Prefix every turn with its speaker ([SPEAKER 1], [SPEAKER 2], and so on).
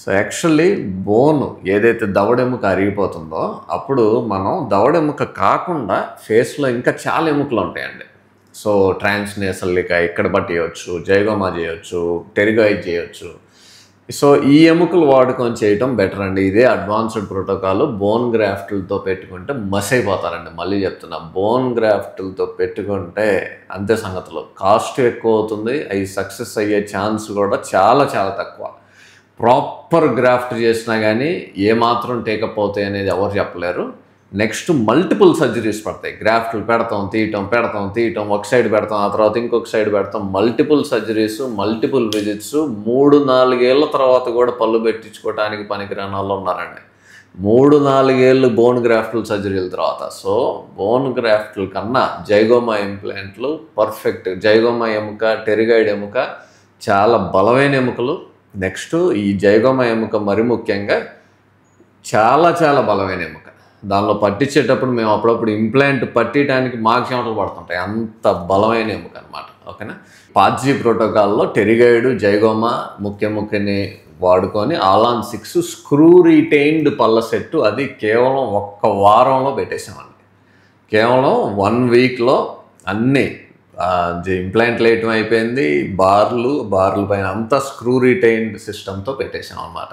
[SPEAKER 1] So actually bone ఏదైతే దవడెముక అరిగిపోతుందో అప్పుడు మనం దవడెముక కాకుండా ఫేస్లో ఇంకా చాలా ఎముకలు ఉంటాయండి. సో ట్రాన్స్నేసల్ ఇక్కడ బట్టి చేయొచ్చు, జైగోమా చేయొచ్చు, టెరిగాయిడ్ చేయొచ్చు. సో ఈ ఎముకలు వాడుకొని చేయటం బెటర్ అండి. ఇదే అడ్వాన్స్డ్ ప్రోటోకాల్. బోన్ గ్రాఫ్ట్లతో పెట్టుకుంటే మస్ అయిపోతారండి. మళ్ళీ చెప్తున్నా, బోన్ గ్రాఫ్ట్లతో పెట్టుకుంటే అంతే సంగతులు. కాస్ట్ ఎక్కువ అవుతుంది, అవి సక్సెస్ అయ్యే ఛాన్స్ కూడా చాలా చాలా తక్కువ. ప్రాపర్ గ్రాఫ్ట్ చేసినా కానీ ఏమాత్రం టేకప్ అవుతాయి అనేది ఎవరు చెప్పలేరు. నెక్స్ట్ మల్టిపుల్ సర్జరీస్ పడతాయి. గ్రాఫ్ట్లు పెడతాం తీయటం, ఒక సైడ్ పెడతాం, ఆ తర్వాత ఇంకొక సైడ్ పెడతాం. Multiple surgeries, multiple visits. 3-4 ఏళ్ళ తర్వాత కూడా పళ్ళు పెట్టించుకోవడానికి పనికిరాని వాళ్ళు ఉన్నారండి. 3-4 ఏళ్ళు బోన్ గ్రాఫ్ట్లు సర్జరీల తర్వాత. సో బోన్ గ్రాఫ్ట్ల కన్నా జైగోమా ఇంప్లాంట్లు పర్ఫెక్ట్. జైగోమా ఎముక, టెరిగాయిడ్ ఎముక చాలా బలమైన ఎముకలు. నెక్స్ట్ ఈ జైగోమా ఎముక మరి ముఖ్యంగా చాలా చాలా బలమైన ఎముక. దానిలో పట్టించేటప్పుడు మేము అప్పుడప్పుడు ఇంప్లాంట్ పట్టడానికి మాకు చెమటలు పడుతుంటాయి, అంత బలమైన ఎముక అనమాట. ఓకేనా. పాజీ ప్రోటోకాల్లో టెరిగాయిడ్, జైగోమా ముఖ్యని వాడుకొని ఆల్-ఆన్ 6 స్క్రూ రిటైన్డ్ పళ్ళ సెట్టు, అది కేవలం 1 వారంలో పెట్టేసామండి. కేవలం 1 వీక్లో అన్నీ ఇంప్లాంట్లు వేయటం అయిపోయింది. బార్లు పైన అంతా స్క్రూ రిటైన్డ్ సిస్టమ్తో పెట్టేసాం అన్నమాట.